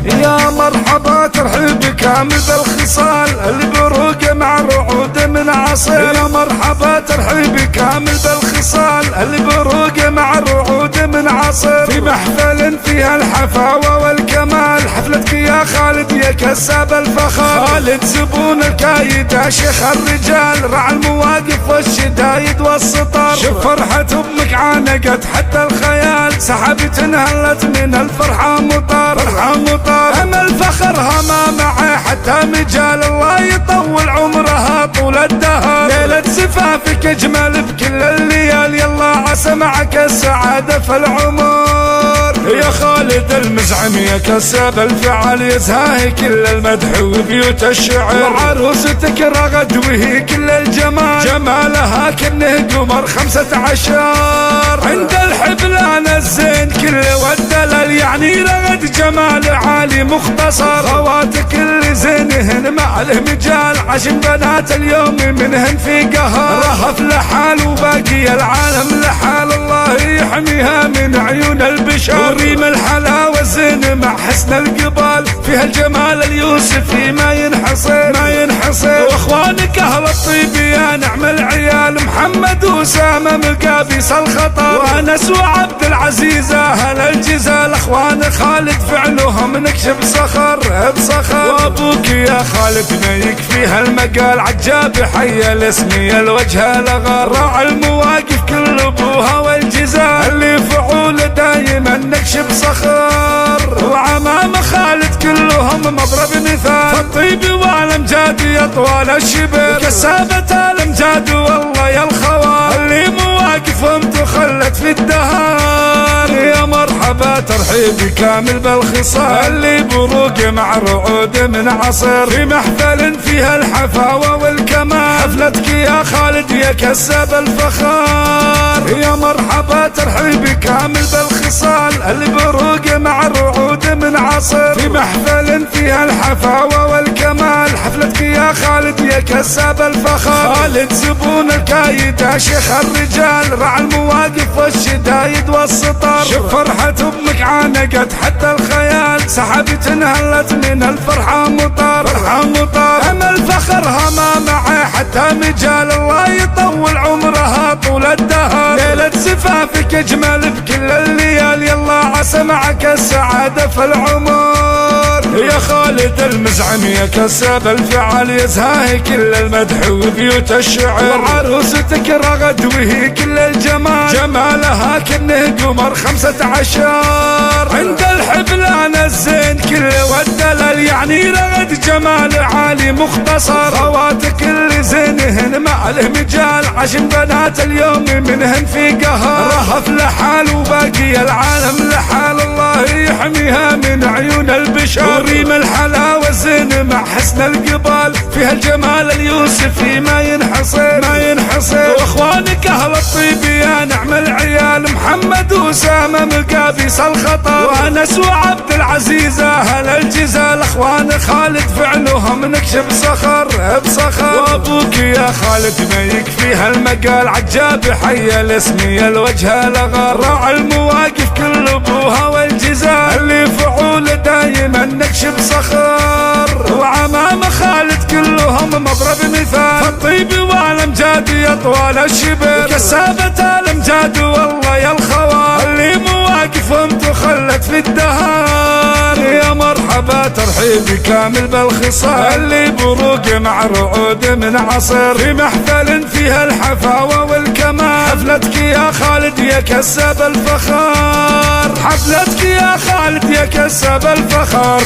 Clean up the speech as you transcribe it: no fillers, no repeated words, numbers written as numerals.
يا مرحبا ترحيب كامل بالخصال، البروق مع الرعود من عصير. يا مرحبا ترحيب كامل بالخصال، البروق مع الرعود من عصير. في محفل فيها الحفاوة والكمال، حفلتك يا خالد يا كساب الفخر. خالد زبون الكايدة شيخ الرجال، رعى المواقف والشدايد والسطر. شوف فرحة امك عانقت حتى الخيال، سحبت انهلت من الفرحة مطر. فرحة مطر امل فخرها ما معه حتى مجال، الله يطول عمرها طول الدهر. ليلة زفافك اجمل بكل الليال، يلا عسى معك السعادة في العمر. يا خالد المزعم يا كساب الفعل، يزهاهي كل المدح وبيوت الشعر. وعروستك رغد وهي كل الجمال، جمالها كأنه قمر 15. عند الحبلان الزين كل والدلال، يعني رغد جمال عالي مختصر. خواتك اللي زينهن ما له مجال، عشان بنات اليوم منهن في قهر. رهف لحال وباقي العالم لحال، الله يحميها من عيون البشر. وريم الحلاوة زين مع حسن القبال، فيها الجمال اليوسفي ما ينحصر ما ينحصر. واخوانك اهل الطيب يا نعم العيال، محمد وسامة مقابيس الخطر. وانس وعبد العزيز اهل الجزال، اخوان خالد فعلهم نكشف صخر بصخر. وابوك يا خالد ما يكفيها المقال، عجاب حي الاسمي الوجه لغر. راعي المواقف كل ابوها والجزال، اللي فعول دايما نكشف صخر. وعمام خالد كلهم مضرب مثال، فالطيب والامجاد يا طوال الشبر. وكسابة الامجاد والله يا الخوال، اللي مواقفهم تخلت في الدهار. يا مرحبا ترحيب كامل بالخصال، اللي بروق مع رعود من عصير. في محفل فيها الحفاوة والكمال، حفلتك يا خالد يا كساب الفخار. يا مرحبا ترحيب كامل بالخصال، البروق مع الرعود من عصير. في محفل فيها الحفاوة والكمال، حفلتك يا خالد يا كساب الفخر. خالد زبون الكايدة شيخ الرجال، رعى المواقف والشدايد والسطر. شوف فرحة امك عانقت حتى الخيال، سحبت انهلت من الفرحة مطر. فرحة مطر امل فخرها ما معه حتى مجال، الله يطول عمرها طول الدهر. ليلة زفافك اجمل بكل الليال، يلا عسى معك السعادة في العمر. يا خالد المزعم يا كساب الفعل، يزهاهي كل المدح وبيوت الشعر. وعروستك رغد وهي كل الجمال، جمالها كأنه قمر 15. عند الحبلان الزين كل والدلال، يعني رغد جمال عالي مختصر. خواتك اللي زينهن ما له مجال، عشان بنات اليوم منهن في قهر. رهف لحال وباقي العالم لحال، الله يحميها من عيون البشر. وريم الحلاوة زين مع حسن القبال، فيها الجمال اليوسفي ما ينحصر ما ينحصر. واخوانك اهل الطيب يا نعم العيال، محمد وسامة مقابيس الخطر. وانس وعبد العزيز اهل الجزال، اخوان خالد فعلهم نكشف صخر بصخر. وابوك يا خالد ما يكفيها المقال، عجاب حي الاسمي الوجه لغر. راعي المواقف كل ابوها والجزال، اللي فعول دايما نكشف صخر. وعمام خالد كلهم مضرب مثال، فالطيب والامجاد يا طوال الشبر. وكسابة الامجاد والله يا الخوال، اللي مواقفهم تخلت في الدهار. يا مرحبا ترحيب كامل بالخصال، اللي بروق مع رعود من عصير. في محفل فيها الحفاوة والكمال، حفلتك يا خالد يا كساب الفخار. حفلتك يا خالد يا كساب الفخر.